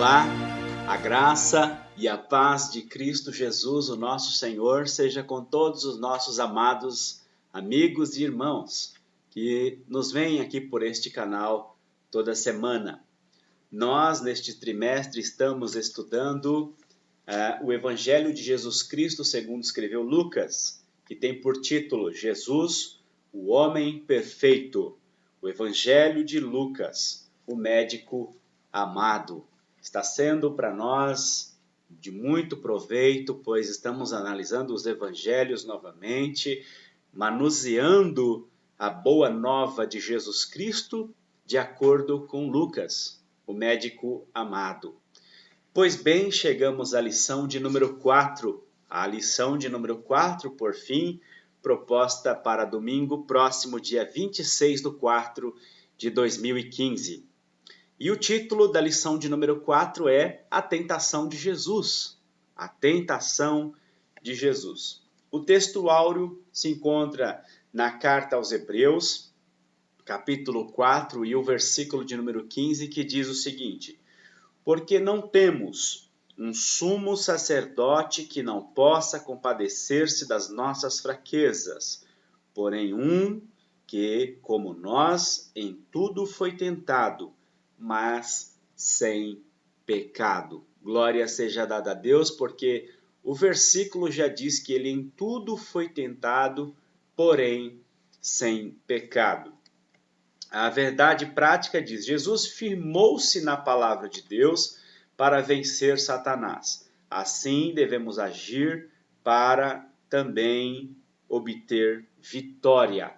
Olá, a graça e a paz de Cristo Jesus, o nosso Senhor, seja com todos os nossos amados amigos e irmãos que nos veem aqui por este canal toda semana. Nós, neste trimestre, estamos estudando o Evangelho de Jesus Cristo, segundo escreveu Lucas, que tem por título Jesus, o Homem Perfeito. O Evangelho de Lucas, o médico amado. Está sendo para nós de muito proveito, pois estamos analisando os evangelhos novamente, manuseando a boa nova de Jesus Cristo de acordo com Lucas, o médico amado. Pois bem, chegamos à lição de número 4. A lição de número 4, por fim, proposta para domingo próximo, dia 26/4 de 2015. E o título da lição de número 4 é A Tentação de Jesus. A Tentação de Jesus. O texto áureo se encontra na carta aos Hebreus, capítulo 4, e o versículo de número 15, que diz o seguinte: Porque não temos um sumo sacerdote que não possa compadecer-se das nossas fraquezas, porém um que, como nós, em tudo foi tentado, mas sem pecado. Glória seja dada a Deus, porque o versículo já diz que ele em tudo foi tentado, porém sem pecado. A verdade prática diz: Jesus firmou-se na palavra de Deus para vencer Satanás. Assim devemos agir para também obter vitória.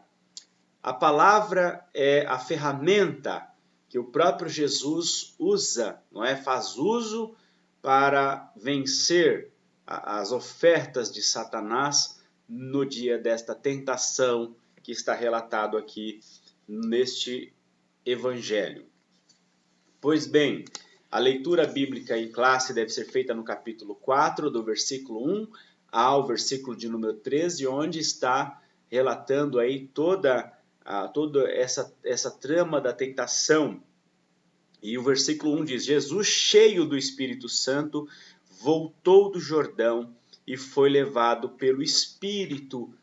A palavra é a ferramenta que o próprio Jesus usa, não é? Faz uso para vencer as ofertas de Satanás no dia desta tentação que está relatado aqui neste evangelho. Pois bem, a leitura bíblica em classe deve ser feita no capítulo 4, do versículo 1 ao versículo de número 13, onde está relatando aí toda essa trama da tentação. E o versículo 1 diz: Jesus, cheio do Espírito Santo, voltou do Jordão e foi levado pelo Espírito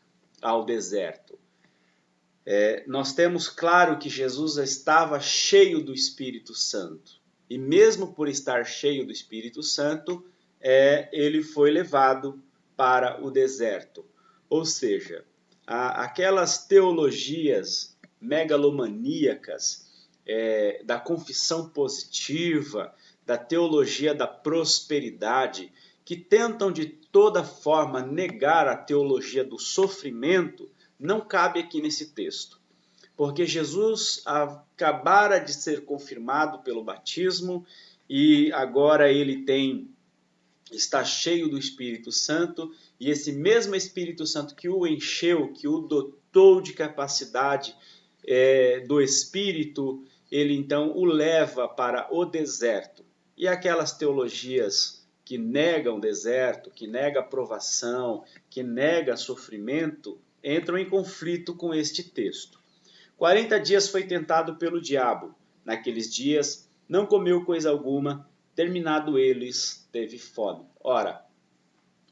ao deserto. Nós temos claro que Jesus estava cheio do Espírito Santo. E mesmo por estar cheio do Espírito Santo, ele foi levado para o deserto. Ou seja, aquelas teologias megalomaníacas da confissão positiva, da teologia da prosperidade, que tentam de toda forma negar a teologia do sofrimento, não cabe aqui nesse texto. Porque Jesus acabara de ser confirmado pelo batismo e agora ele está cheio do Espírito Santo, e esse mesmo Espírito Santo que o encheu, que o dotou de capacidade do Espírito, ele então o leva para o deserto. E aquelas teologias que negam o deserto, que negam a provação, que negam sofrimento, entram em conflito com este texto. 40 dias foi tentado pelo diabo. Naqueles dias não comeu coisa alguma, terminado eles, teve fome. Ora,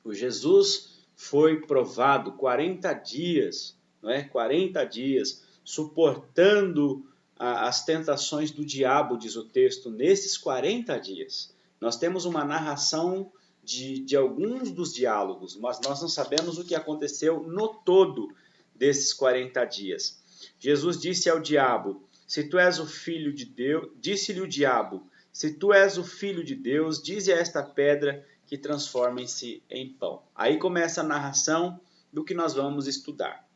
o Jesus foi provado 40 dias, não é? 40 dias, suportando as tentações do diabo, diz o texto, nesses 40 dias. Nós temos uma narração de alguns dos diálogos, mas nós não sabemos o que aconteceu no todo desses 40 dias. Jesus disse ao diabo: se tu és o filho de Deus, disse-lhe o diabo: se tu és o filho de Deus, dize a esta pedra que transforme-se em pão. Aí começa a narração do que nós vamos estudar.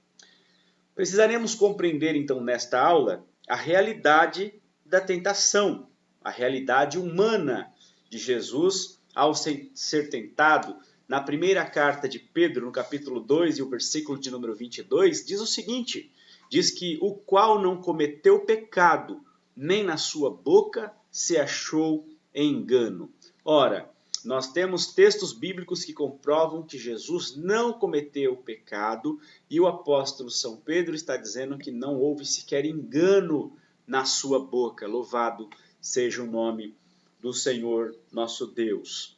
Precisaremos compreender então nesta aula a realidade da tentação, a realidade humana de Jesus ao ser tentado. Na primeira carta de Pedro, no capítulo 2 e o versículo de número 22, diz o seguinte: diz que o qual não cometeu pecado, nem na sua boca se achou engano. Ora, nós temos textos bíblicos que comprovam que Jesus não cometeu pecado, e o apóstolo São Pedro está dizendo que não houve sequer engano na sua boca. Louvado seja o nome do Senhor nosso Deus.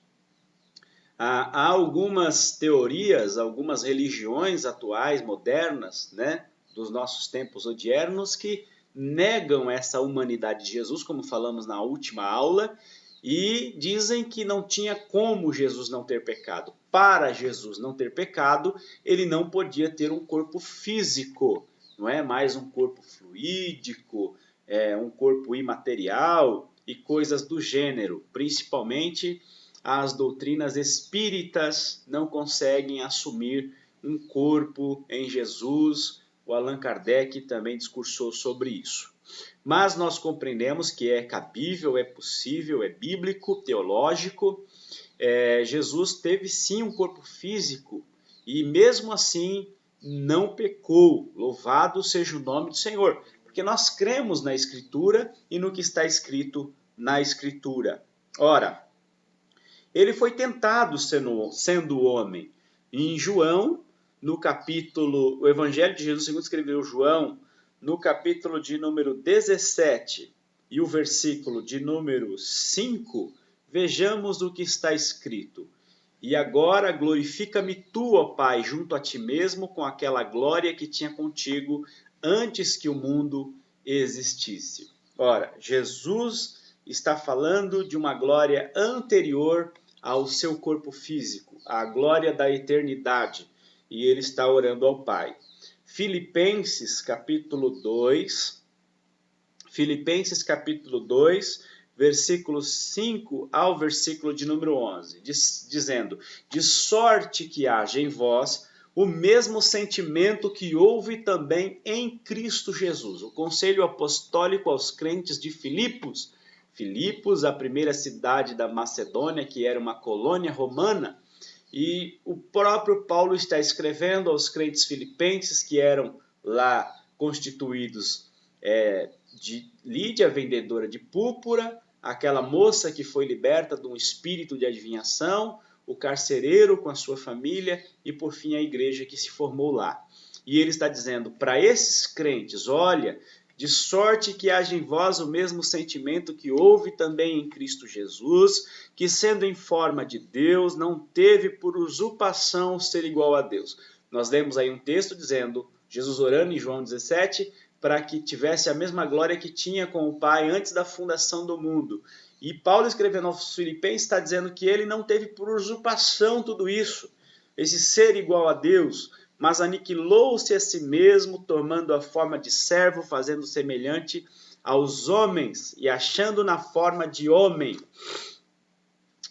Há algumas teorias, algumas religiões atuais, modernas, né, dos nossos tempos odiernos, que negam essa humanidade de Jesus, como falamos na última aula, e dizem que não tinha como Jesus não ter pecado. Para Jesus não ter pecado, ele não podia ter um corpo físico, não é mais um corpo fluídico, um corpo imaterial e coisas do gênero. Principalmente as doutrinas espíritas não conseguem assumir um corpo em Jesus. O Allan Kardec também discursou sobre isso. Mas nós compreendemos que é cabível, é possível, é bíblico, teológico. Jesus teve sim um corpo físico e mesmo assim não pecou. Louvado seja o nome do Senhor, porque nós cremos na Escritura e no que está escrito na Escritura. Ora, ele foi tentado sendo homem. Em João, no capítulo, o Evangelho de Jesus segundo escreveu João, no capítulo de número 17 e o versículo de número 5, vejamos o que está escrito. E agora glorifica-me tu, ó Pai, junto a ti mesmo, com aquela glória que tinha contigo antes que o mundo existisse. Ora, Jesus está falando de uma glória anterior ao seu corpo físico, a glória da eternidade, e ele está orando ao Pai. Filipenses capítulo 2, versículos 5 ao versículo de número 11, dizendo: de sorte que haja em vós o mesmo sentimento que houve também em Cristo Jesus. O conselho apostólico aos crentes de Filipos, a primeira cidade da Macedônia, que era uma colônia romana, e o próprio Paulo está escrevendo aos crentes filipenses que eram lá constituídos de Lídia, vendedora de púrpura, aquela moça que foi liberta de um espírito de adivinhação, o carcereiro com a sua família e, por fim, a igreja que se formou lá. E ele está dizendo para esses crentes, olha, de sorte que haja em vós o mesmo sentimento que houve também em Cristo Jesus, que sendo em forma de Deus, não teve por usurpação ser igual a Deus. Nós lemos aí um texto dizendo, Jesus orando em João 17, para que tivesse a mesma glória que tinha com o Pai antes da fundação do mundo. E Paulo, escrevendo aos Filipenses, está dizendo que ele não teve por usurpação tudo isso, esse ser igual a Deus, mas aniquilou-se a si mesmo, tomando a forma de servo, fazendo semelhante aos homens e achando na forma de homem.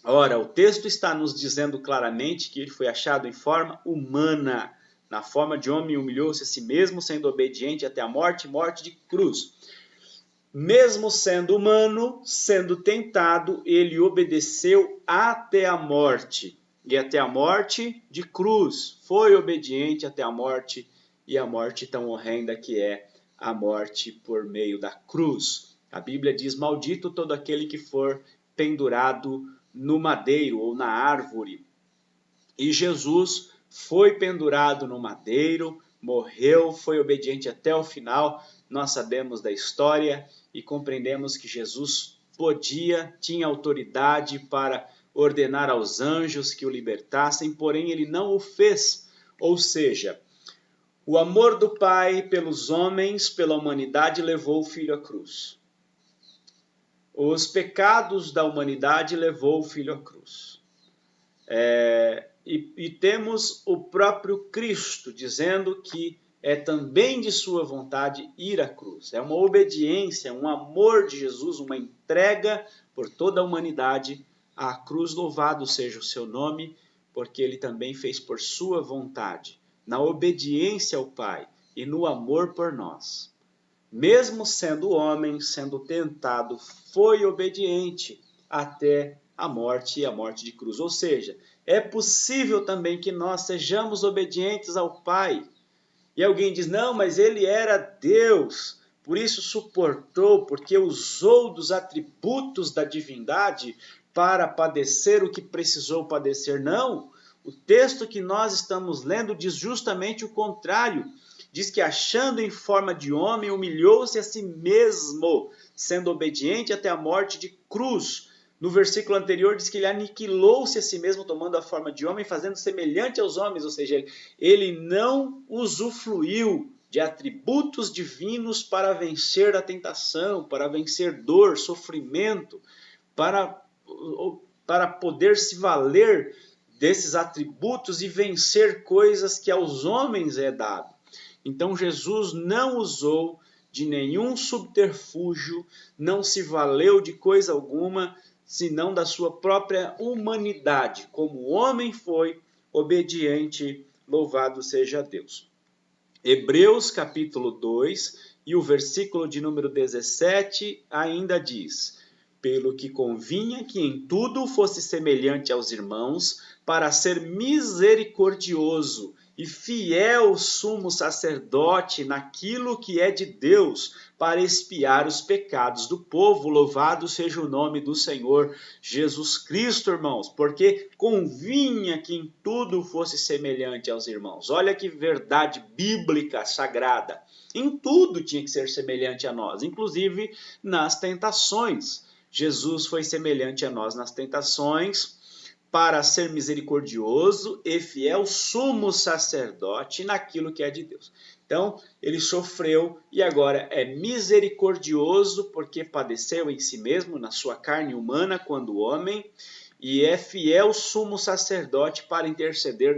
Ora, o texto está nos dizendo claramente que ele foi achado em forma humana. Na forma de homem humilhou-se a si mesmo, sendo obediente até a morte, morte de cruz. Mesmo sendo humano, sendo tentado, ele obedeceu até a morte. E até a morte de cruz. Foi obediente até a morte, e a morte tão horrenda que é a morte por meio da cruz. A Bíblia diz, maldito todo aquele que for pendurado no madeiro ou na árvore. E Jesus foi pendurado no madeiro, morreu, foi obediente até o final. Nós sabemos da história e compreendemos que Jesus tinha autoridade para ordenar aos anjos que o libertassem, porém ele não o fez. Ou seja, o amor do Pai pelos homens, pela humanidade, levou o Filho à cruz. Os pecados da humanidade levou o Filho à cruz. E temos o próprio Cristo dizendo que é também de sua vontade ir à cruz. É uma obediência, um amor de Jesus, uma entrega por toda a humanidade à cruz. Louvado seja o seu nome, porque ele também fez por sua vontade, na obediência ao Pai e no amor por nós. Mesmo sendo homem, sendo tentado, foi obediente até a morte e a morte de cruz. Ou seja, é possível também que nós sejamos obedientes ao Pai. E alguém diz, não, mas ele era Deus, por isso suportou, porque usou dos atributos da divindade para padecer o que precisou padecer. Não, o texto que nós estamos lendo diz justamente o contrário. Diz que achando em forma de homem, humilhou-se a si mesmo, sendo obediente até a morte de cruz. No versículo anterior diz que ele aniquilou-se a si mesmo, tomando a forma de homem, fazendo semelhante aos homens, ou seja, ele não usufruiu de atributos divinos para vencer a tentação, para vencer dor, sofrimento, para poder se valer desses atributos e vencer coisas que aos homens é dado. Então Jesus não usou de nenhum subterfúgio, não se valeu de coisa alguma, senão da sua própria humanidade, como o homem foi obediente, louvado seja Deus. Hebreus capítulo 2 e o versículo de número 17 ainda diz: pelo que convinha que em tudo fosse semelhante aos irmãos, para ser misericordioso e fiel sumo sacerdote naquilo que é de Deus, para expiar os pecados do povo. Louvado seja o nome do Senhor Jesus Cristo, irmãos, porque convinha que em tudo fosse semelhante aos irmãos. Olha que verdade bíblica sagrada. Em tudo tinha que ser semelhante a nós, inclusive nas tentações. Jesus foi semelhante a nós nas tentações, para ser misericordioso e fiel sumo sacerdote naquilo que é de Deus. Então, ele sofreu e agora é misericordioso porque padeceu em si mesmo, na sua carne humana, quando homem, e é fiel sumo sacerdote para interceder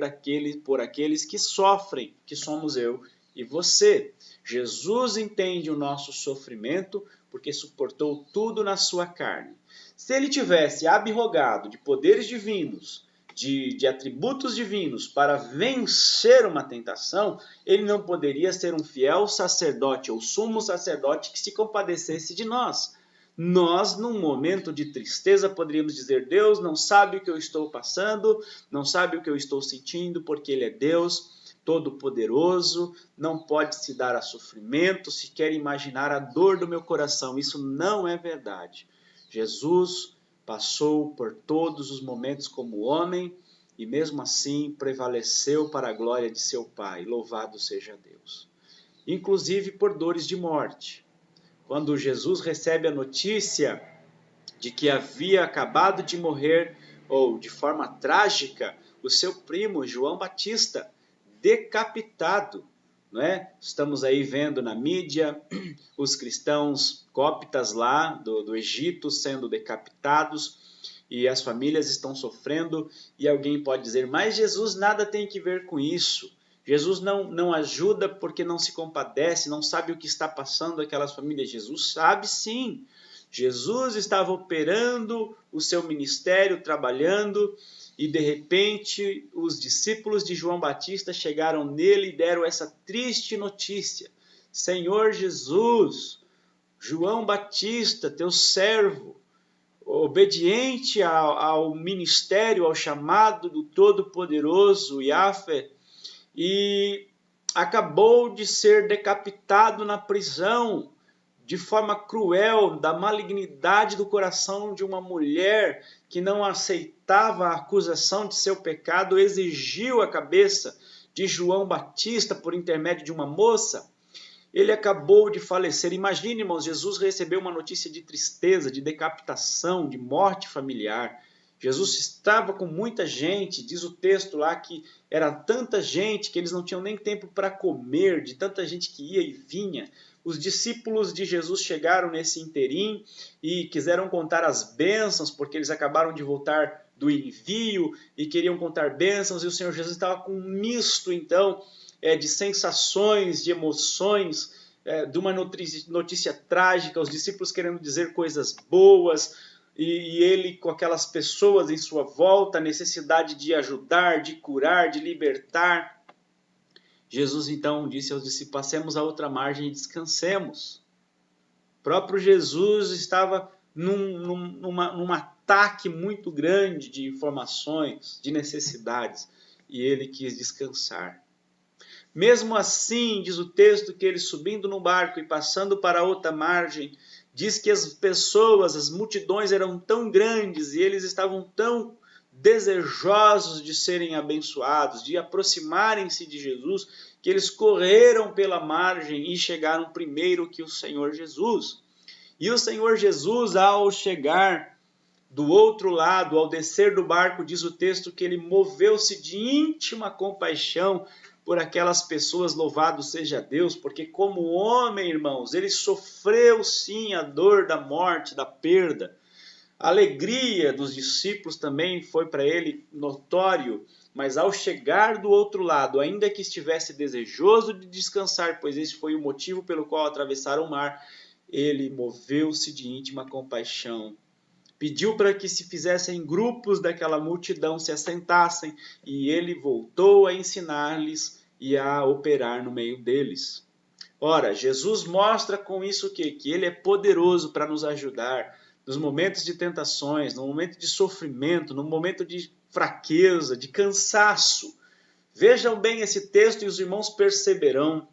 por aqueles que sofrem, que somos eu e você. Jesus entende o nosso sofrimento porque suportou tudo na sua carne. Se ele tivesse abrogado de poderes divinos, de atributos divinos para vencer uma tentação, ele não poderia ser um fiel sacerdote ou sumo sacerdote que se compadecesse de nós. Nós, num momento de tristeza, poderíamos dizer: Deus não sabe o que eu estou passando, não sabe o que eu estou sentindo, porque Ele é Deus Todo-Poderoso, não pode se dar a sofrimento, se quer imaginar a dor do meu coração. Isso não é verdade. Jesus passou por todos os momentos como homem e mesmo assim prevaleceu para a glória de seu Pai. Louvado seja Deus. Inclusive por dores de morte. Quando Jesus recebe a notícia de que havia acabado de morrer, ou de forma trágica, o seu primo João Batista, decapitado, não é? Estamos aí vendo na mídia os cristãos coptas lá do Egito sendo decapitados e as famílias estão sofrendo, e alguém pode dizer: mas Jesus nada tem que ver com isso. Jesus não ajuda porque não se compadece, não sabe o que está passando aquelas famílias. Jesus sabe sim. Jesus estava operando o seu ministério, trabalhando, e de repente os discípulos de João Batista chegaram nele e deram essa triste notícia: Senhor Jesus, João Batista, teu servo, obediente ao ministério, ao chamado do Todo-Poderoso Yahvé, e acabou de ser decapitado na prisão, de forma cruel, da malignidade do coração de uma mulher que não aceitava a acusação de seu pecado, exigiu a cabeça de João Batista por intermédio de uma moça. Ele acabou de falecer. Imagine, irmãos, Jesus recebeu uma notícia de tristeza, de decapitação, de morte familiar. Jesus estava com muita gente, diz o texto lá que era tanta gente que eles não tinham nem tempo para comer, de tanta gente que ia e vinha. Os discípulos de Jesus chegaram nesse interim e quiseram contar as bênçãos, porque eles acabaram de voltar do envio e queriam contar bênçãos, e o Senhor Jesus estava com um misto, então, de sensações, de emoções, de uma notícia trágica, os discípulos querendo dizer coisas boas, e ele com aquelas pessoas em sua volta, a necessidade de ajudar, de curar, de libertar. Jesus então disse aos discípulos: passemos a outra margem e descansemos. O próprio Jesus estava num ataque muito grande de informações, de necessidades, e ele quis descansar. Mesmo assim, diz o texto, que ele subindo no barco e passando para a outra margem, diz que as pessoas, as multidões eram tão grandes e eles estavam tão desejosos de serem abençoados, de aproximarem-se de Jesus, que eles correram pela margem e chegaram primeiro que o Senhor Jesus. E o Senhor Jesus, ao chegar, do outro lado, ao descer do barco, diz o texto que ele moveu-se de íntima compaixão por aquelas pessoas, louvado seja Deus, porque como homem, irmãos, ele sofreu sim a dor da morte, da perda. A alegria dos discípulos também foi para ele notório, mas ao chegar do outro lado, ainda que estivesse desejoso de descansar, pois esse foi o motivo pelo qual atravessaram o mar, ele moveu-se de íntima compaixão. Pediu para que se fizessem grupos daquela multidão, se assentassem, e ele voltou a ensinar-lhes e a operar no meio deles. Ora, Jesus mostra com isso o quê? Que ele é poderoso para nos ajudar nos momentos de tentações, no momento de sofrimento, no momento de fraqueza, de cansaço. Vejam bem esse texto e os irmãos perceberão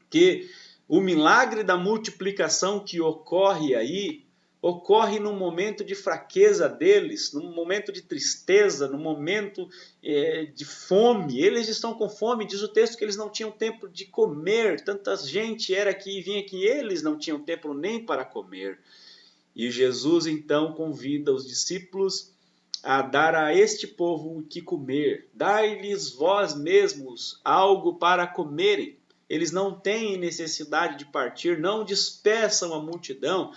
que o milagre da multiplicação que ocorre aí, ocorre num momento de fraqueza deles, num momento de tristeza, num momento de fome. Eles estão com fome, diz o texto que eles não tinham tempo de comer, tanta gente era que vinha que eles não tinham tempo nem para comer. E Jesus então convida os discípulos a dar a este povo o que comer. Dai-lhes vós mesmos algo para comerem. Eles não têm necessidade de partir, não despeçam a multidão.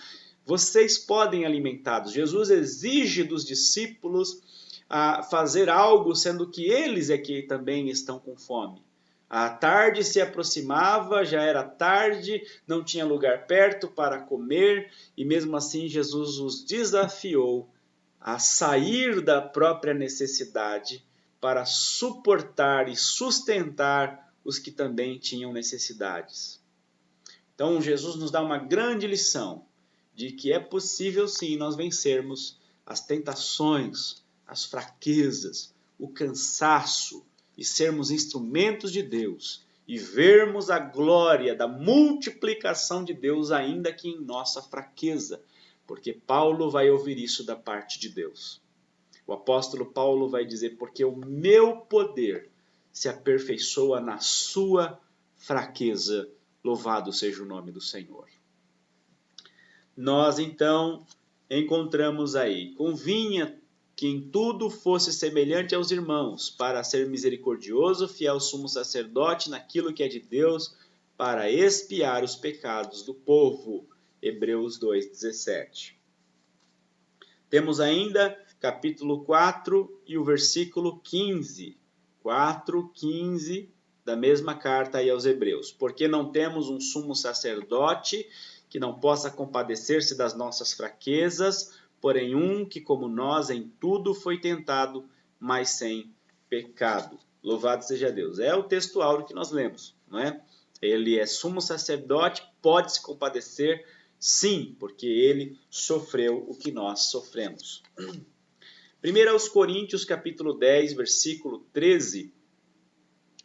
Vocês podem alimentá-los. Jesus exige dos discípulos a fazer algo, sendo que eles é que também estão com fome. A tarde se aproximava, já era tarde, não tinha lugar perto para comer, e mesmo assim Jesus os desafiou a sair da própria necessidade para suportar e sustentar os que também tinham necessidades. Então Jesus nos dá uma grande lição de que é possível sim nós vencermos as tentações, as fraquezas, o cansaço, e sermos instrumentos de Deus e vermos a glória da multiplicação de Deus ainda que em nossa fraqueza, porque Paulo vai ouvir isso da parte de Deus. O apóstolo Paulo vai dizer, porque o meu poder se aperfeiçoa na sua fraqueza, louvado seja o nome do Senhor. Nós então encontramos aí, convinha que em tudo fosse semelhante aos irmãos, para ser misericordioso, fiel sumo sacerdote naquilo que é de Deus, para expiar os pecados do povo. Hebreus 2:17. Temos ainda capítulo 4 e o versículo 15. 4:15 da mesma carta aí aos Hebreus. Porque não temos um sumo sacerdote que não possa compadecer-se das nossas fraquezas, porém um que como nós em tudo foi tentado, mas sem pecado. Louvado seja Deus. É o texto áureo que nós lemos, não é? Ele é sumo sacerdote, pode se compadecer, sim, porque ele sofreu o que nós sofremos. 1 Coríntios capítulo 10, versículo 13.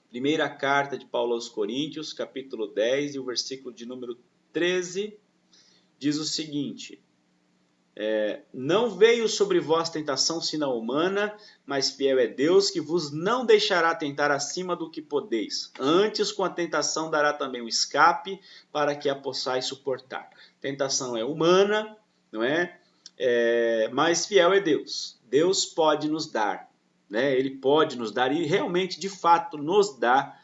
Primeira carta de Paulo aos Coríntios, capítulo 10 e o versículo de número 13, diz o seguinte: não veio sobre vós tentação senão humana, mas fiel é Deus que vos não deixará tentar acima do que podeis. Antes com a tentação dará também o escape para que a possais suportar. Tentação é humana, não é? Mas fiel é Deus. Deus pode nos dar, né? Ele pode nos dar e realmente, de fato, nos dá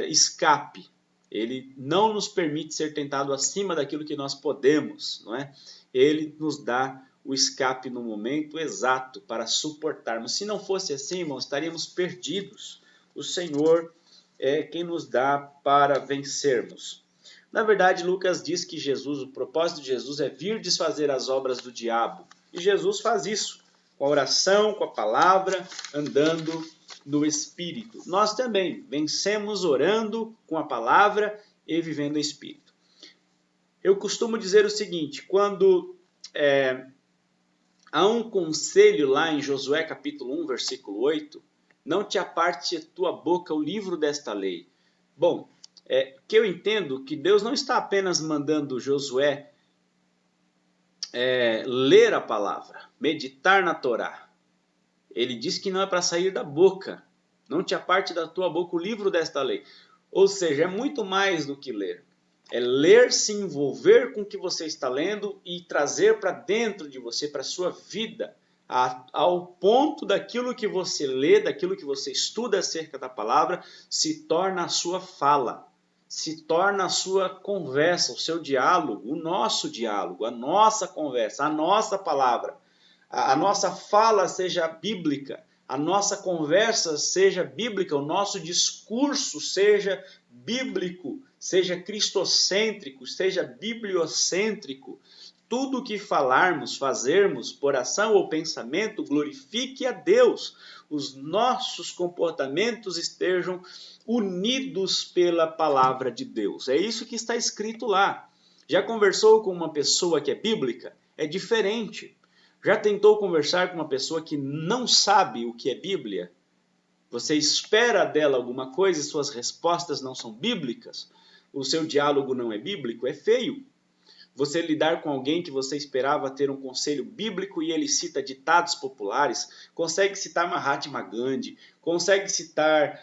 escape. Ele não nos permite ser tentado acima daquilo que nós podemos, não é? Ele nos dá o escape no momento exato para suportarmos. Se não fosse assim, irmãos, estaríamos perdidos. O Senhor é quem nos dá para vencermos. Na verdade, Lucas diz que Jesus, o propósito de Jesus é vir desfazer as obras do diabo. E Jesus faz isso, com a oração, com a palavra, andando no Espírito. Nós também vencemos orando com a palavra e vivendo em Espírito. Eu costumo dizer o seguinte, quando há um conselho lá em Josué capítulo 1, versículo 8, não te aparte de tua boca o livro desta lei. Bom, que eu entendo que Deus não está apenas mandando Josué ler a palavra, meditar na Torá. Ele diz que não é para sair da boca. Não te aparte da tua boca o livro desta lei. Ou seja, é muito mais do que ler. É ler, se envolver com o que você está lendo e trazer para dentro de você, para a sua vida, ao ponto daquilo que você lê, daquilo que você estuda acerca da palavra, se torna a sua fala, se torna a sua conversa, o seu diálogo, o nosso diálogo, a nossa conversa, a nossa palavra. A nossa fala seja bíblica, a nossa conversa seja bíblica, o nosso discurso seja bíblico, seja cristocêntrico, seja bibliocêntrico. Tudo o que falarmos, fazermos, por ação ou pensamento, glorifique a Deus. Os nossos comportamentos estejam unidos pela palavra de Deus. É isso que está escrito lá. Já conversou com uma pessoa que é bíblica? É diferente. Já tentou conversar com uma pessoa que não sabe o que é Bíblia? Você espera dela alguma coisa e suas respostas não são bíblicas? O seu diálogo não é bíblico? É feio. Você lidar com alguém que você esperava ter um conselho bíblico e ele cita ditados populares, consegue citar Mahatma Gandhi, consegue citar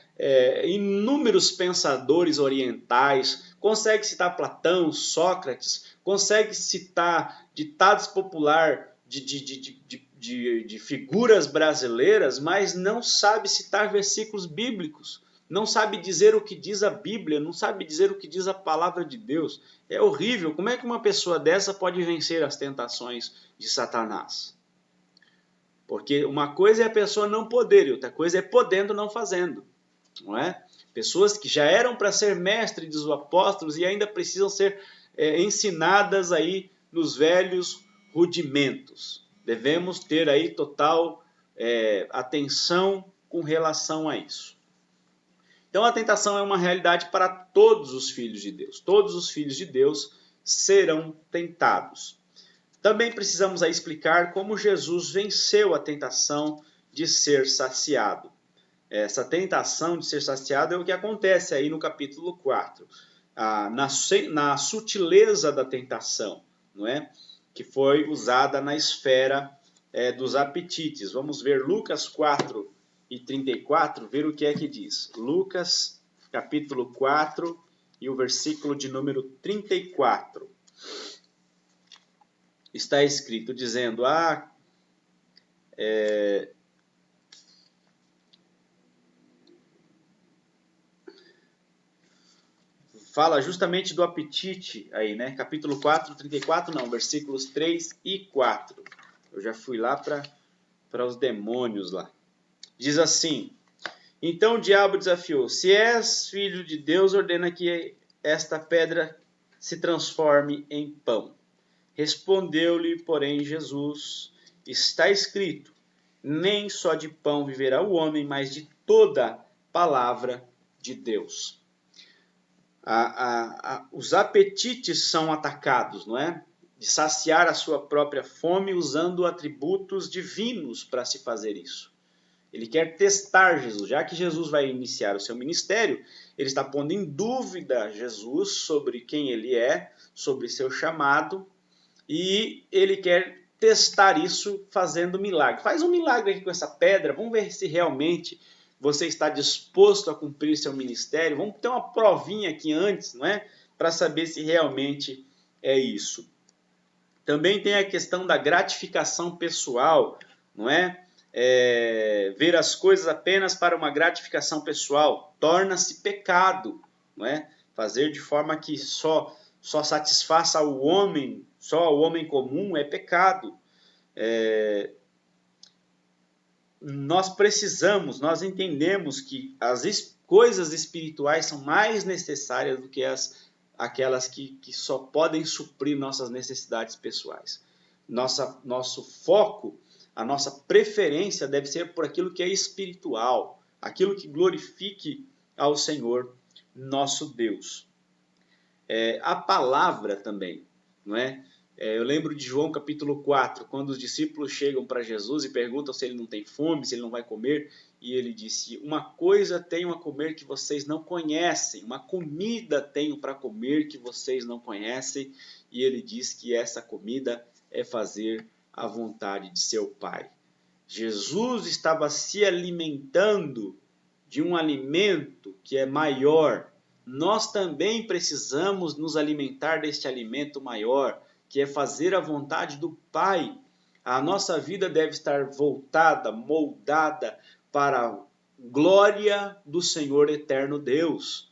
inúmeros pensadores orientais, consegue citar Platão, Sócrates, consegue citar ditados populares de figuras brasileiras, mas não sabe citar versículos bíblicos, não sabe dizer o que diz a Bíblia, não sabe dizer o que diz a palavra de Deus. É horrível. Como é que uma pessoa dessa pode vencer as tentações de Satanás? Porque uma coisa é a pessoa não poder e outra coisa é podendo não fazendo, não é? Pessoas que já eram para ser mestres dos apóstolos e ainda precisam ser ensinadas aí nos velhos rudimentos. Devemos ter aí total atenção com relação a isso. Então a tentação é uma realidade para todos os filhos de Deus. Todos os filhos de Deus serão tentados. Também precisamos aí explicar como Jesus venceu a tentação de ser saciado. Essa tentação de ser saciado é o que acontece aí no capítulo 4. Na sutileza da tentação, não é? Que foi usada na esfera dos apetites. Vamos ver Lucas 4 e 34, ver o que é que diz. Lucas, capítulo 4 e o versículo de número 34. Está escrito dizendo, fala justamente do apetite aí, né? Capítulo 4, 34, não, versículos 3 e 4. Eu já fui lá para os demônios lá. Diz assim, então o diabo desafiou, se és filho de Deus, ordena que esta pedra se transforme em pão. Respondeu-lhe, porém, Jesus, está escrito, nem só de pão viverá o homem, mas de toda palavra de Deus. Os apetites são atacados, não é? De saciar a sua própria fome usando atributos divinos para se fazer isso. Ele quer testar Jesus, já que Jesus vai iniciar o seu ministério, ele está pondo em dúvida Jesus sobre quem ele é, sobre seu chamado, e ele quer testar isso fazendo milagre. Faz um milagre aqui com essa pedra, vamos ver se realmente você está disposto a cumprir seu ministério. Vamos ter uma provinha aqui antes, não é? Para saber se realmente é isso. Também tem a questão da gratificação pessoal, não é? Ver as coisas apenas para uma gratificação pessoal torna-se pecado, não é? Fazer de forma que só satisfaça o homem, só o homem comum é pecado. Nós entendemos que as coisas espirituais são mais necessárias do que aquelas que só podem suprir nossas necessidades pessoais. Nosso foco, a nossa preferência deve ser por aquilo que é espiritual, aquilo que glorifique ao Senhor, nosso Deus. A palavra também, não é? Eu lembro de João capítulo 4, quando os discípulos chegam para Jesus e perguntam se ele não tem fome, se ele não vai comer, e ele disse, uma coisa tenho a comer que vocês não conhecem, uma comida tenho para comer que vocês não conhecem, e ele diz que essa comida é fazer a vontade de seu Pai. Jesus estava se alimentando de um alimento que é maior nós também precisamos nos alimentar deste alimento maior, que é fazer a vontade do Pai. A nossa vida deve estar voltada, moldada para a glória do Senhor eterno Deus.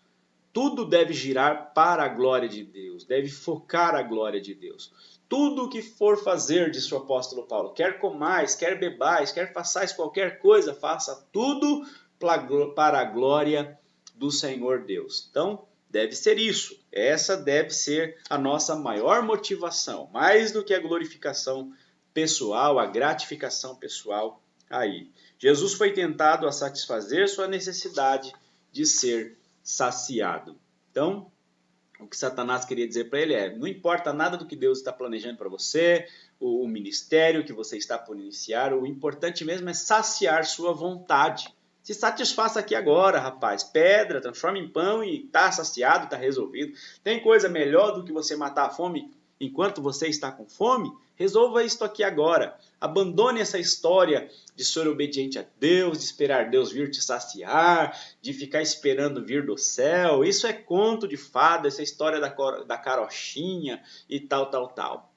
Tudo deve girar para a glória de Deus, deve focar a glória de Deus. Tudo o que for fazer, disse o apóstolo Paulo, quer comais, quer bebais, quer façais qualquer coisa, faça tudo para a glória do Senhor Deus. Então, deve ser isso. Essa deve ser a nossa maior motivação, mais do que a glorificação pessoal, a gratificação pessoal aí. Jesus foi tentado a satisfazer sua necessidade de ser saciado. Então, o que Satanás queria dizer para ele é: não importa nada do que Deus está planejando para você, o ministério que você está por iniciar, o importante mesmo é saciar sua vontade. Se satisfaça aqui agora, rapaz. Pedra, transforma em pão e está saciado, está resolvido. Tem coisa melhor do que você matar a fome enquanto você está com fome? Resolva isto aqui agora. Abandone essa história de ser obediente a Deus, de esperar Deus vir te saciar, de ficar esperando vir do céu. Isso é conto de fada, essa história da carochinha e tal, tal, tal.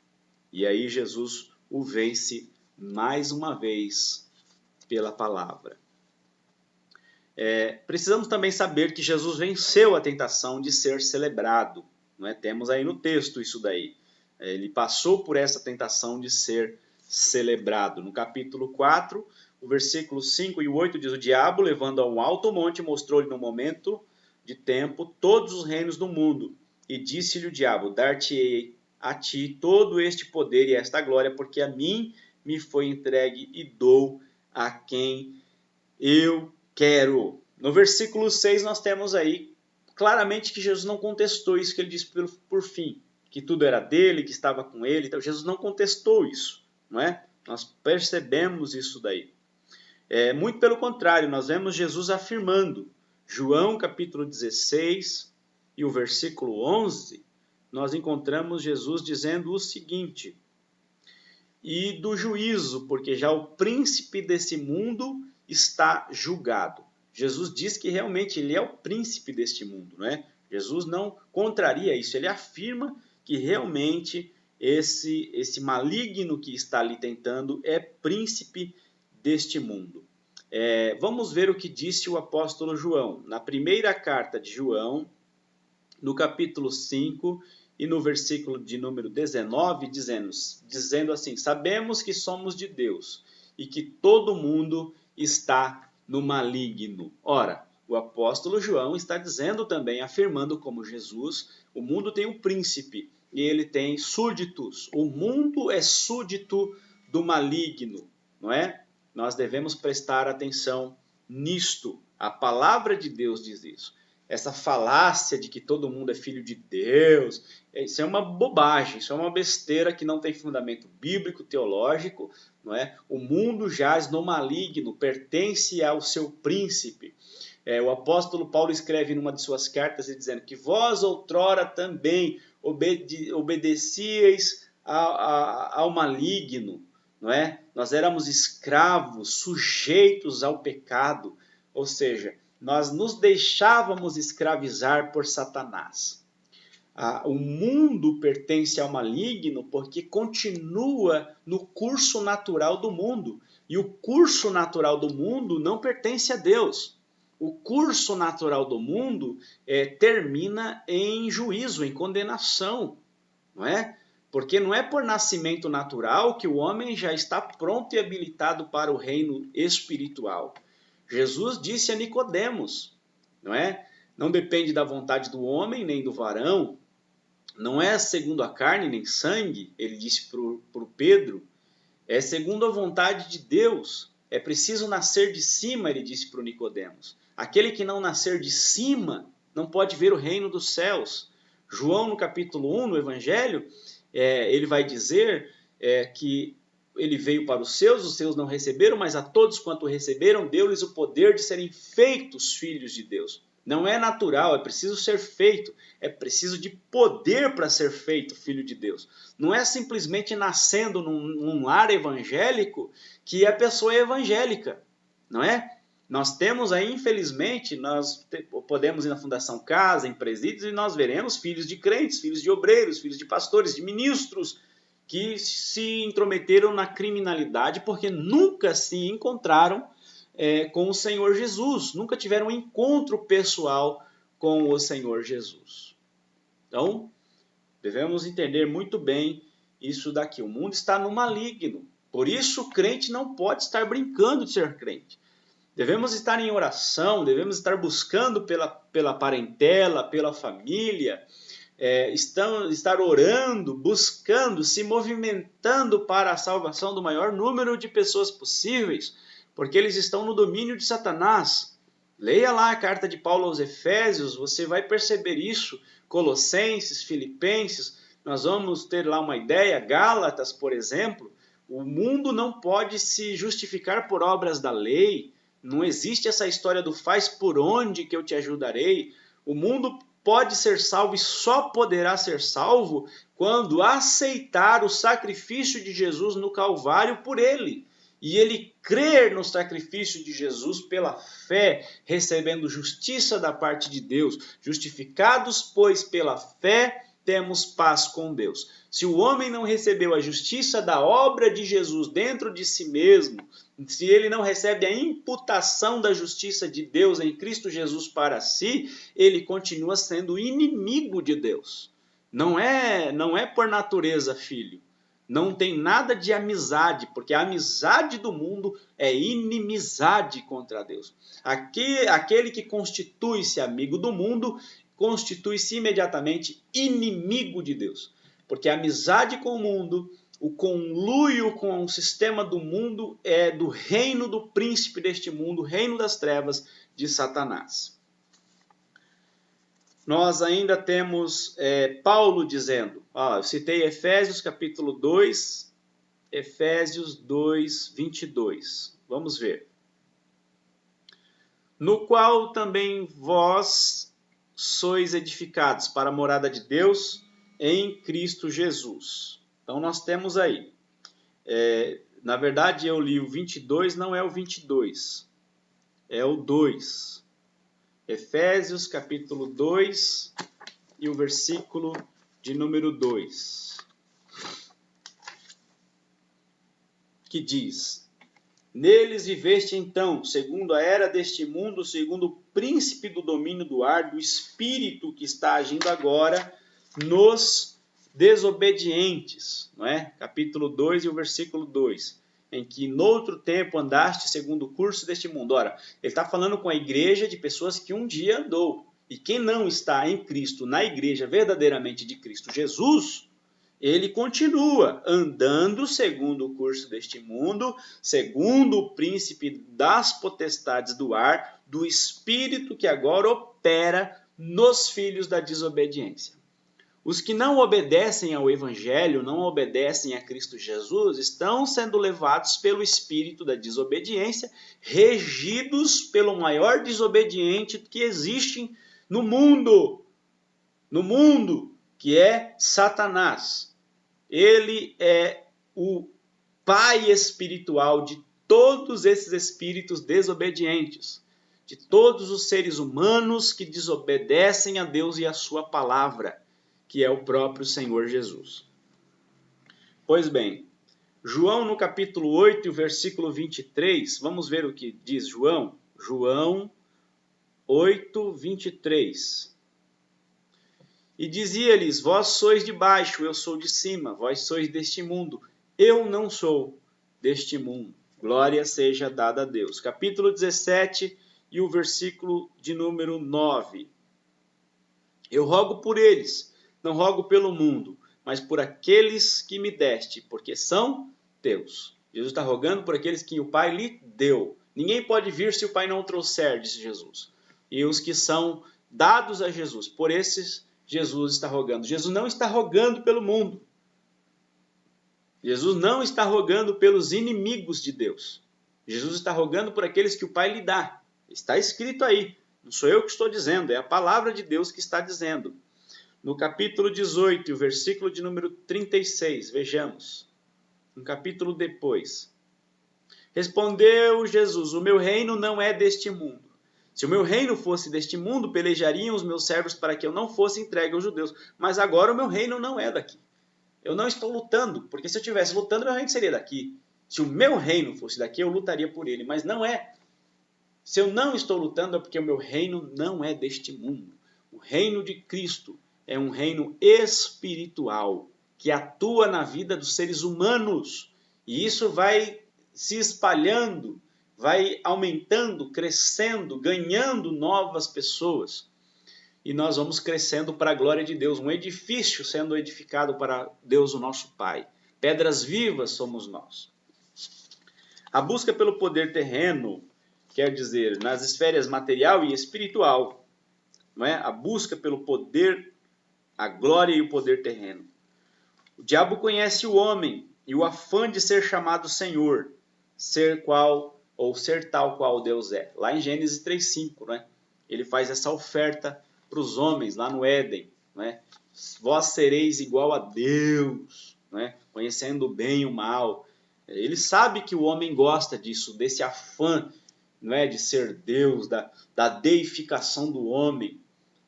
E aí Jesus o vence mais uma vez pela palavra. Precisamos também saber que Jesus venceu a tentação de ser celebrado. Não é? Temos aí no texto isso daí. Ele passou por essa tentação de ser celebrado. No capítulo 4, o versículo 5 e 8 diz: o diabo, levando a um alto monte, mostrou-lhe no momento de tempo todos os reinos do mundo. E disse-lhe o diabo: dar-te-ei a ti todo este poder e esta glória, porque a mim me foi entregue e dou a quem eu quero. No versículo 6 nós temos aí claramente que Jesus não contestou isso que ele disse por fim, que tudo era dele, que estava com ele. Então Jesus não contestou isso, não é? Nós percebemos isso daí. Muito pelo contrário, nós vemos Jesus afirmando. João capítulo 16 e o versículo 11, nós encontramos Jesus dizendo o seguinte: e do juízo, porque já o príncipe desse mundo está julgado. Jesus diz que realmente ele é o príncipe deste mundo, não é? Jesus não contraria isso, ele afirma que realmente esse maligno que está ali tentando é príncipe deste mundo. Vamos ver o que disse o apóstolo João, na primeira carta de João, no capítulo 5 e no versículo de número 19, dizendo assim: sabemos que somos de Deus e que todo mundo está no maligno. Ora, o apóstolo João está dizendo também, afirmando como Jesus, o mundo tem um príncipe e ele tem súditos. O mundo é súdito do maligno, não é? Nós devemos prestar atenção nisto. A palavra de Deus diz isso. Essa falácia de que todo mundo é filho de Deus, isso é uma bobagem, isso é uma besteira que não tem fundamento bíblico, teológico, não é? O mundo jaz no maligno, pertence ao seu príncipe. O apóstolo Paulo escreve numa de suas cartas dizendo que vós outrora também obedecíeis ao maligno, não é? Nós éramos escravos, sujeitos ao pecado, ou seja, nós nos deixávamos escravizar por Satanás. O mundo pertence ao maligno porque continua no curso natural do mundo. E o curso natural do mundo não pertence a Deus. O curso natural do mundo termina em juízo, em condenação, não é? Porque não é por nascimento natural que o homem já está pronto e habilitado para o reino espiritual. Jesus disse a Nicodemos, não é? Não depende da vontade do homem nem do varão, não é segundo a carne nem sangue, ele disse para o Pedro, é segundo a vontade de Deus. É preciso nascer de cima, ele disse para o Nicodemos. Aquele que não nascer de cima não pode ver o reino dos céus. João, no capítulo 1, no Evangelho, ele vai dizer que ele veio para os seus não receberam, mas a todos quanto receberam, deu-lhes o poder de serem feitos filhos de Deus. Não é natural, é preciso ser feito, é preciso de poder para ser feito filho de Deus. Não é simplesmente nascendo num lar evangélico que a pessoa é evangélica, não é? Nós temos aí, infelizmente, podemos ir na Fundação Casa, em presídios, e nós veremos filhos de crentes, filhos de obreiros, filhos de pastores, de ministros, que se intrometeram na criminalidade porque nunca se encontraram com o Senhor Jesus, nunca tiveram um encontro pessoal com o Senhor Jesus. Então, devemos entender muito bem isso daqui. O mundo está no maligno, por isso o crente não pode estar brincando de ser crente. Devemos estar em oração, devemos estar buscando pela parentela, pela família, estar orando, buscando, se movimentando para a salvação do maior número de pessoas possíveis, porque eles estão no domínio de Satanás. Leia lá a carta de Paulo aos Efésios, você vai perceber isso. Colossenses, Filipenses, nós vamos ter lá uma ideia. Gálatas, por exemplo, o mundo não pode se justificar por obras da lei. Não existe essa história do faz por onde que eu te ajudarei. O mundo pode ser salvo e só poderá ser salvo quando aceitar o sacrifício de Jesus no Calvário por ele. E ele crer no sacrifício de Jesus pela fé, recebendo justiça da parte de Deus. Justificados, pois, pela fé, temos paz com Deus. Se o homem não recebeu a justiça da obra de Jesus dentro de si mesmo, se ele não recebe a imputação da justiça de Deus em Cristo Jesus para si, ele continua sendo inimigo de Deus. Não é por natureza filho. Não tem nada de amizade, porque a amizade do mundo é inimizade contra Deus. Aquele que constitui-se amigo do mundo, constitui-se imediatamente inimigo de Deus. Porque a amizade com o mundo, o conluio com o sistema do mundo é do reino do príncipe deste mundo, reino das trevas de Satanás. Nós ainda temos Paulo dizendo, eu citei Efésios capítulo 2, Efésios 2, 22. Vamos ver. No qual também vós sois edificados para a morada de Deus em Cristo Jesus. Então nós temos aí, na verdade eu li o 22, não é o 22, é o 2. Efésios capítulo 2 e o versículo de número 2, que diz: Neles viveste então, segundo a era deste mundo, segundo o príncipe do domínio do ar, do espírito que está agindo agora nos desobedientes, não é? Capítulo 2 e o versículo 2. Em que noutro tempo andaste segundo o curso deste mundo. Ora, ele está falando com a igreja de pessoas que um dia andou. E quem não está em Cristo, na igreja verdadeiramente de Cristo Jesus, ele continua andando segundo o curso deste mundo, segundo o príncipe das potestades do ar, do espírito que agora opera nos filhos da desobediência. Os que não obedecem ao Evangelho, não obedecem a Cristo Jesus, estão sendo levados pelo espírito da desobediência, regidos pelo maior desobediente que existe no mundo, que é Satanás. Ele é o pai espiritual de todos esses espíritos desobedientes, de todos os seres humanos que desobedecem a Deus e a sua palavra, que é o próprio Senhor Jesus. Pois bem, João no capítulo 8, versículo 23, vamos ver o que diz João. João 8, 23. E dizia-lhes, vós sois de baixo, eu sou de cima, vós sois deste mundo, eu não sou deste mundo. Glória seja dada a Deus. Capítulo 17 e o versículo de número 9. Eu rogo por eles, não rogo pelo mundo, mas por aqueles que me deste, porque são teus. Jesus está rogando por aqueles que o Pai lhe deu. Ninguém pode vir se o Pai não o trouxer, disse Jesus. E os que são dados a Jesus, por esses Jesus está rogando. Jesus não está rogando pelo mundo. Jesus não está rogando pelos inimigos de Deus. Jesus está rogando por aqueles que o Pai lhe dá. Está escrito aí. Não sou eu que estou dizendo, é a palavra de Deus que está dizendo. No capítulo 18, versículo de número 36, vejamos. Um capítulo depois. Respondeu Jesus: o meu reino não é deste mundo. Se o meu reino fosse deste mundo, pelejariam os meus servos para que eu não fosse entregue aos judeus. Mas agora o meu reino não é daqui. Eu não estou lutando, porque se eu estivesse lutando, meu reino seria daqui. Se o meu reino fosse daqui, eu lutaria por ele, mas não é. Se eu não estou lutando, é porque o meu reino não é deste mundo. O reino de Cristo é um reino espiritual, que atua na vida dos seres humanos. E isso vai se espalhando, vai aumentando, crescendo, ganhando novas pessoas. E nós vamos crescendo para a glória de Deus, um edifício sendo edificado para Deus, o nosso Pai. Pedras vivas somos nós. A busca pelo poder terreno, quer dizer, nas esferas material e espiritual, não é? A busca pelo poder, a glória e o poder terreno. O diabo conhece o homem e o afã de ser chamado Senhor, ser qual ou ser tal qual Deus é. Lá em Gênesis 3:5, né? Ele faz essa oferta para os homens lá no Éden, né? Vós sereis igual a Deus, né? Conhecendo o bem e o mal. Ele sabe que o homem gosta disso, desse afã, não é, de ser Deus, da deificação do homem,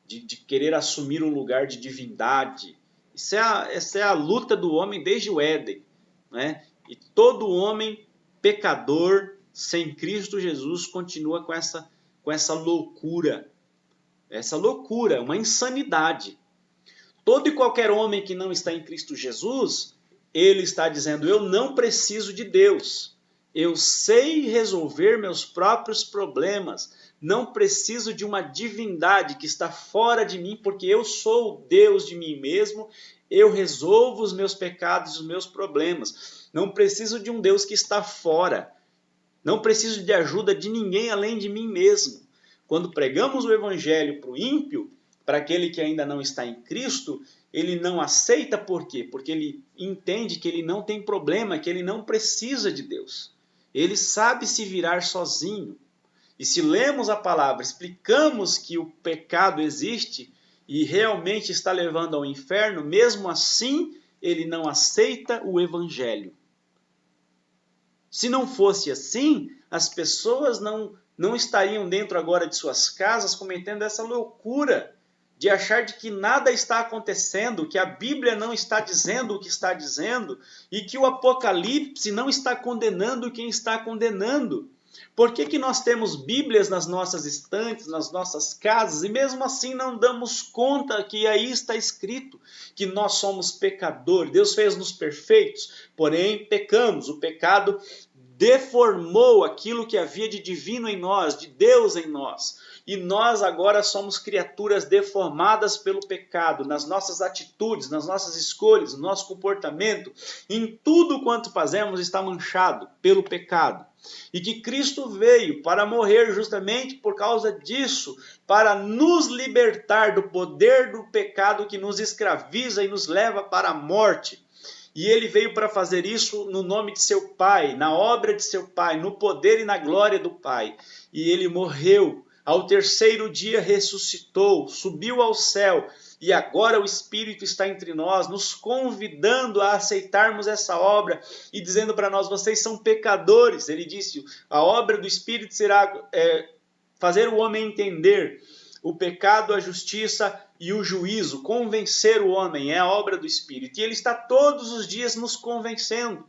de querer assumir um lugar de divindade. Essa é a luta do homem desde o Éden, né? E todo homem pecador sem Cristo Jesus continua com essa loucura. Essa loucura, uma insanidade. Todo e qualquer homem que não está em Cristo Jesus, ele está dizendo: eu não preciso de Deus. Eu sei resolver meus próprios problemas. Não preciso de uma divindade que está fora de mim, porque eu sou o Deus de mim mesmo. Eu resolvo os meus pecados e os meus problemas. Não preciso de um Deus que está fora. Não preciso de ajuda de ninguém além de mim mesmo. Quando pregamos o evangelho para o ímpio, para aquele que ainda não está em Cristo, ele não aceita. Por quê? Porque ele entende que ele não tem problema, que ele não precisa de Deus. Ele sabe se virar sozinho. E se lemos a palavra, explicamos que o pecado existe e realmente está levando ao inferno, mesmo assim ele não aceita o evangelho. Se não fosse assim, as pessoas não estariam dentro agora de suas casas cometendo essa loucura de achar de que nada está acontecendo, que a Bíblia não está dizendo o que está dizendo e que o Apocalipse não está condenando quem está condenando. Por que nós temos Bíblias nas nossas estantes, nas nossas casas, e mesmo assim não damos conta que aí está escrito que nós somos pecadores? Deus fez-nos perfeitos, porém pecamos. O pecado deformou aquilo que havia de divino em nós, de Deus em nós. E nós agora somos criaturas deformadas pelo pecado, nas nossas atitudes, nas nossas escolhas, no nosso comportamento, em tudo quanto fazemos está manchado pelo pecado. E que Cristo veio para morrer justamente por causa disso, para nos libertar do poder do pecado que nos escraviza e nos leva para a morte. E ele veio para fazer isso no nome de seu Pai, na obra de seu Pai, no poder e na glória do Pai. E ele morreu. Ao terceiro dia ressuscitou, subiu ao céu, e agora o Espírito está entre nós, nos convidando a aceitarmos essa obra e dizendo para nós: vocês são pecadores. Ele disse: a obra do Espírito será fazer o homem entender o pecado, a justiça e o juízo, convencer o homem, é a obra do Espírito. E ele está todos os dias nos convencendo.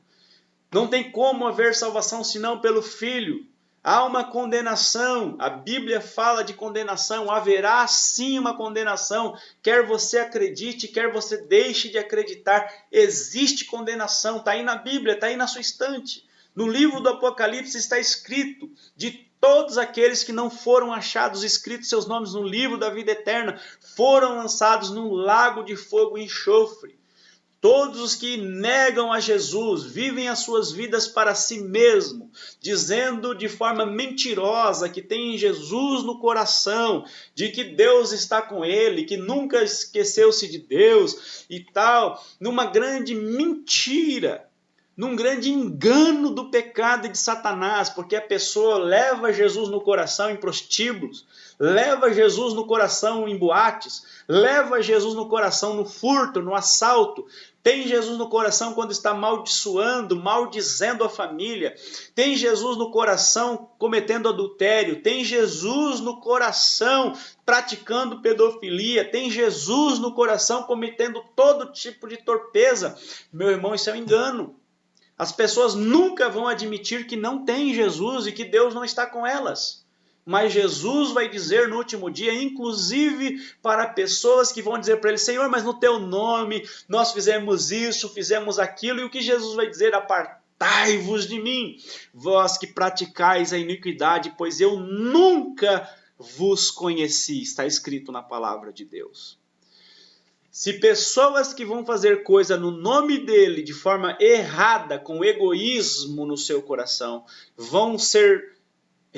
Não tem como haver salvação senão pelo Filho. Há uma condenação, a Bíblia fala de condenação, haverá sim uma condenação, quer você acredite, quer você deixe de acreditar, existe condenação, está aí na Bíblia, está aí na sua estante. No livro do Apocalipse está escrito de todos aqueles que não foram achados escritos seus nomes no livro da vida eterna, foram lançados num lago de fogo e enxofre. Todos os que negam a Jesus, vivem as suas vidas para si mesmo, dizendo de forma mentirosa que tem Jesus no coração, de que Deus está com ele, que nunca esqueceu-se de Deus e tal, numa grande mentira, num grande engano do pecado e de Satanás, porque a pessoa leva Jesus no coração em prostíbulos, leva Jesus no coração em boates, leva Jesus no coração no furto, no assalto, Tem Jesus no coração quando está amaldiçoando, maldizendo a família. Tem Jesus no coração cometendo adultério. Tem Jesus no coração praticando pedofilia. Tem Jesus no coração cometendo todo tipo de torpeza. Meu irmão, isso é um engano. As pessoas nunca vão admitir que não tem Jesus e que Deus não está com elas. Mas Jesus vai dizer no último dia, inclusive para pessoas que vão dizer para ele, Senhor, mas no teu nome nós fizemos isso, fizemos aquilo. E o que Jesus vai dizer? Apartai-vos de mim, vós que praticais a iniquidade, pois eu nunca vos conheci. Está escrito na palavra de Deus. Se pessoas que vão fazer coisa no nome dele de forma errada, com egoísmo no seu coração, vão ser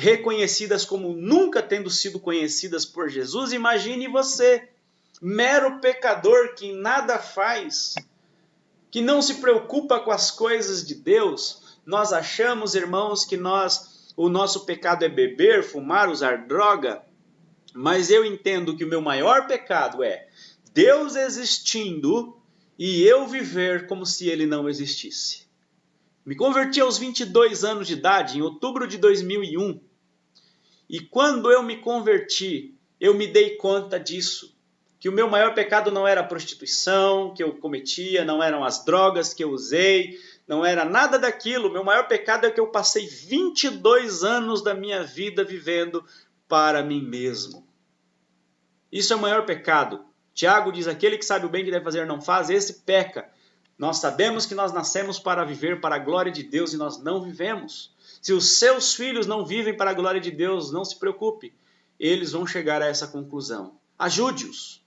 reconhecidas como nunca tendo sido conhecidas por Jesus, imagine você, mero pecador que nada faz, que não se preocupa com as coisas de Deus. Nós achamos, irmãos, que o nosso pecado é beber, fumar, usar droga, mas eu entendo que o meu maior pecado é Deus existindo e eu viver como se ele não existisse. Me converti aos 22 anos de idade, em outubro de 2001. E quando eu me converti, eu me dei conta disso. Que o meu maior pecado não era a prostituição que eu cometia, não eram as drogas que eu usei, não era nada daquilo. O meu maior pecado é que eu passei 22 anos da minha vida vivendo para mim mesmo. Isso é o maior pecado. Tiago diz, aquele que sabe o bem que deve fazer não faz, esse peca. Nós sabemos que nós nascemos para viver para a glória de Deus e nós não vivemos. Se os seus filhos não vivem para a glória de Deus, não se preocupe. Eles vão chegar a essa conclusão. Ajude-os.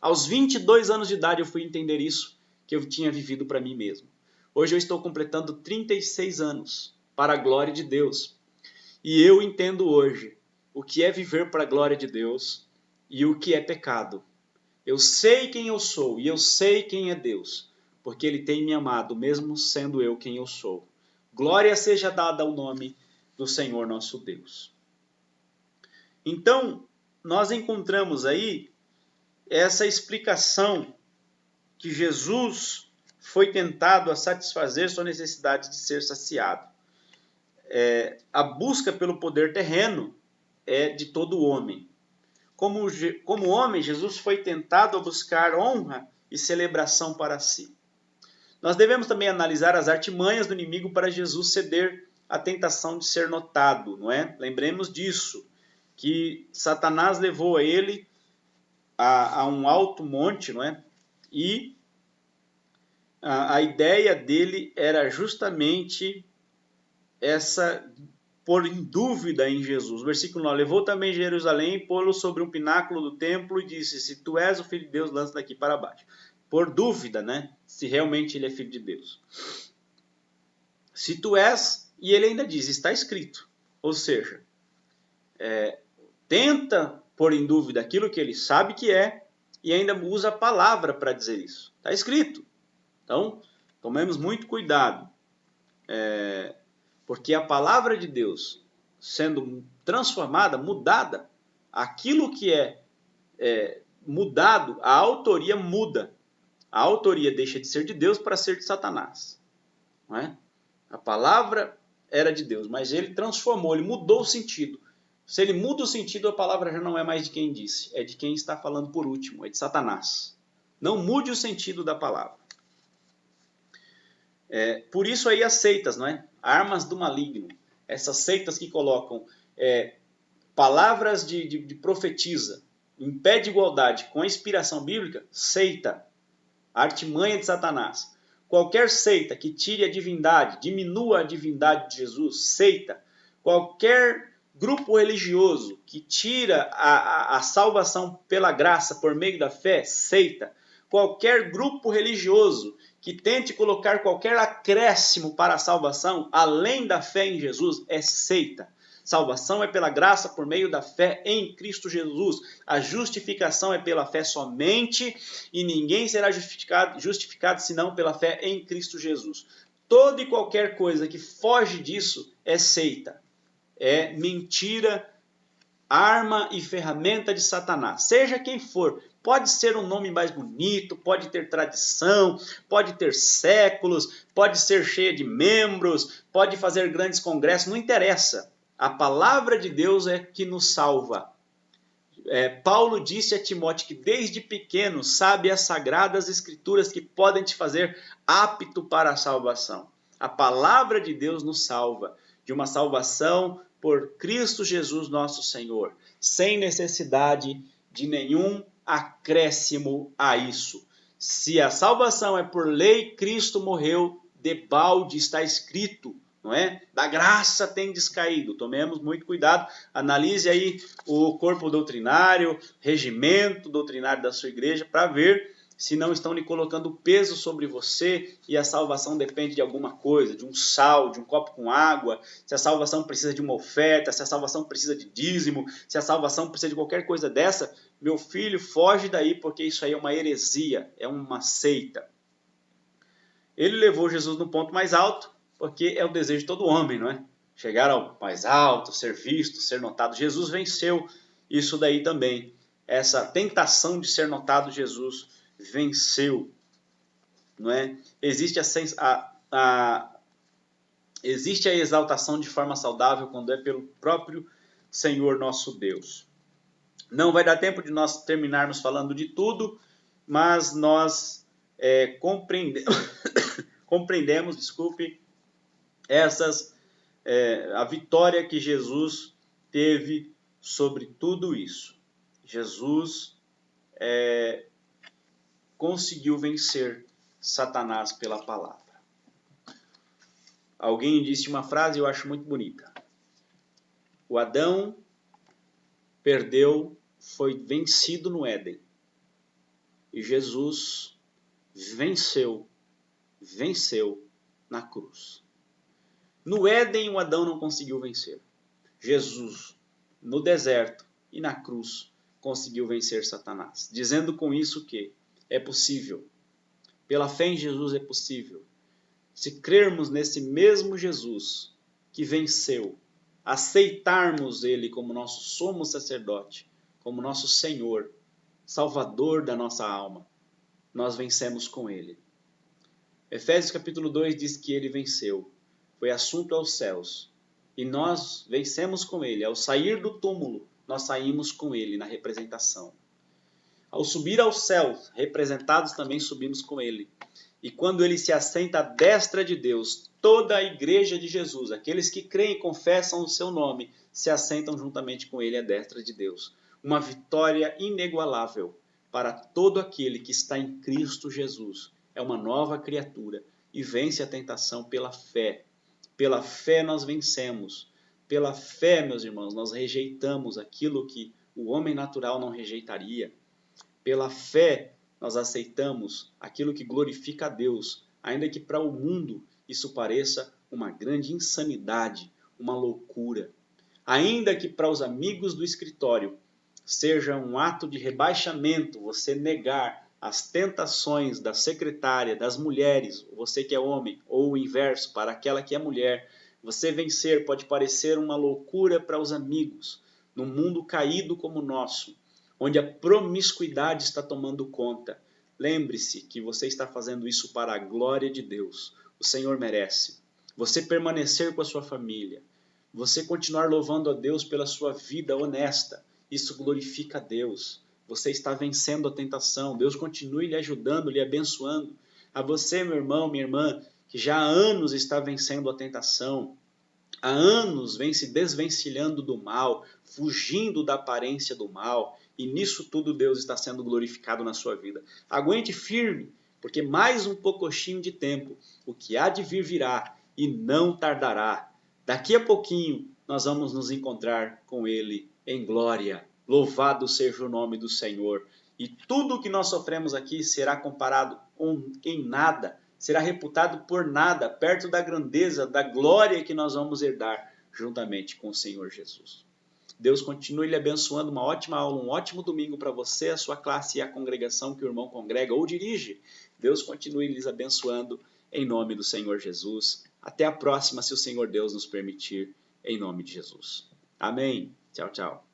Aos 22 anos de idade eu fui entender isso, que eu tinha vivido para mim mesmo. Hoje eu estou completando 36 anos para a glória de Deus. E eu entendo hoje o que é viver para a glória de Deus e o que é pecado. Eu sei quem eu sou e eu sei quem é Deus, porque Ele tem me amado, mesmo sendo eu quem eu sou. Glória seja dada ao nome do Senhor nosso Deus. Então, nós encontramos aí essa explicação que Jesus foi tentado a satisfazer sua necessidade de ser saciado. A busca pelo poder terreno é de todo homem. Como homem, Jesus foi tentado a buscar honra e celebração para si. Nós devemos também analisar as artimanhas do inimigo para Jesus ceder à tentação de ser notado, não é? Lembremos disso, que Satanás levou a ele a um alto monte, não é? E a ideia dele era justamente essa, pôr em dúvida em Jesus. Versículo 9, levou também Jerusalém, pô-lo sobre um pináculo do templo e disse, se tu és o filho de Deus, lança daqui para baixo. Por dúvida, né? Se realmente ele é filho de Deus. Se tu és, e ele ainda diz, está escrito. Ou seja, tenta pôr em dúvida aquilo que ele sabe que é, e ainda usa a palavra para dizer isso. Está escrito. Então, tomemos muito cuidado. Porque a palavra de Deus, sendo transformada, mudada, aquilo que é mudado, a autoria muda. A autoria deixa de ser de Deus para ser de Satanás. Não é? A palavra era de Deus, mas ele transformou, ele mudou o sentido. Se ele muda o sentido, a palavra já não é mais de quem disse, é de quem está falando por último, é de Satanás. Não mude o sentido da palavra. Por isso aí as seitas, não é? Armas do maligno. Essas seitas que colocam palavras de profetisa em pé de igualdade com a inspiração bíblica, seita. Artimanha de Satanás. Qualquer seita que tire a divindade, diminua a divindade de Jesus, seita. Qualquer grupo religioso que tira a salvação pela graça por meio da fé, seita. Qualquer grupo religioso que tente colocar qualquer acréscimo para a salvação, além da fé em Jesus, é seita. Salvação é pela graça por meio da fé em Cristo Jesus. A justificação é pela fé somente e ninguém será justificado senão pela fé em Cristo Jesus. Toda e qualquer coisa que foge disso é seita. É mentira arma e ferramenta de Satanás, seja quem for. Pode ser um nome mais bonito, pode ter tradição, pode ter séculos, pode ser cheia de membros, pode fazer grandes congressos, não interessa. A palavra de Deus é que nos salva. Paulo disse a Timóteo que desde pequeno sabe as sagradas escrituras que podem te fazer apto para a salvação. A palavra de Deus nos salva, de uma salvação por Cristo Jesus nosso Senhor, sem necessidade de nenhum acréscimo a isso. Se a salvação é por lei, Cristo morreu debalde, está escrito, não é? Da graça tem descaído. Tomemos muito cuidado, analise aí o corpo doutrinário, regimento doutrinário da sua igreja, para ver se não estão lhe colocando peso sobre você e a salvação depende de alguma coisa, de um sal, de um copo com água, se a salvação precisa de uma oferta, se a salvação precisa de dízimo, se a salvação precisa de qualquer coisa dessa. Meu filho, foge daí, porque isso aí é uma heresia, é uma seita. Ele levou Jesus no ponto mais alto, porque é o desejo de todo homem, não é? Chegar ao mais alto, ser visto, ser notado. Jesus venceu isso daí também. Essa tentação de ser notado, Jesus venceu, não é? Existe existe a exaltação de forma saudável quando é pelo próprio Senhor nosso Deus. Não vai dar tempo de nós terminarmos falando de tudo, mas nós compreendemos, a vitória que Jesus teve sobre tudo isso. Jesus conseguiu vencer Satanás pela palavra. Alguém disse uma frase, eu acho muito bonita. O Adão perdeu, foi vencido no Éden. E Jesus venceu na cruz. No Éden, o Adão não conseguiu vencer. Jesus, no deserto e na cruz, conseguiu vencer Satanás. Dizendo com isso que é possível. Pela fé em Jesus é possível. Se crermos nesse mesmo Jesus que venceu, aceitarmos Ele como nosso sumo sacerdote, como nosso Senhor, Salvador da nossa alma, nós vencemos com Ele. Efésios capítulo 2 diz que Ele venceu, foi assunto aos céus, e nós vencemos com Ele. Ao sair do túmulo, nós saímos com Ele na representação. Ao subir aos céus, representados também subimos com Ele. E quando Ele se assenta à destra de Deus, toda a igreja de Jesus, aqueles que creem e confessam o seu nome, se assentam juntamente com Ele à destra de Deus. Uma vitória inigualável para todo aquele que está em Cristo Jesus. É uma nova criatura e vence a tentação pela fé. Pela fé nós vencemos. Pela fé, meus irmãos, nós rejeitamos aquilo que o homem natural não rejeitaria. Pela fé nós aceitamos aquilo que glorifica a Deus, ainda que para o mundo isso pareça uma grande insanidade, uma loucura. Ainda que para os amigos do escritório seja um ato de rebaixamento você negar as tentações da secretária, das mulheres, você que é homem, ou o inverso, para aquela que é mulher, você vencer pode parecer uma loucura para os amigos, num mundo caído como o nosso, onde a promiscuidade está tomando conta. Lembre-se que você está fazendo isso para a glória de Deus. O Senhor merece. Você permanecer com a sua família, você continuar louvando a Deus pela sua vida honesta, isso glorifica a Deus. Você está vencendo a tentação. Deus continue lhe ajudando, lhe abençoando. A você, meu irmão, minha irmã, que já há anos está vencendo a tentação, há anos vem se desvencilhando do mal, fugindo da aparência do mal, e nisso tudo Deus está sendo glorificado na sua vida. Aguente firme, porque mais um pouquinho de tempo, o que há de vir virá e não tardará. Daqui a pouquinho nós vamos nos encontrar com Ele em glória. Louvado seja o nome do Senhor. E tudo o que nós sofremos aqui será comparado em nada, será reputado por nada, perto da grandeza, da glória que nós vamos herdar juntamente com o Senhor Jesus. Deus continue lhe abençoando, uma ótima aula, um ótimo domingo para você, a sua classe e a congregação que o irmão congrega ou dirige. Deus continue lhes abençoando em nome do Senhor Jesus. Até a próxima, se o Senhor Deus nos permitir, em nome de Jesus. Amém. Tchau, tchau.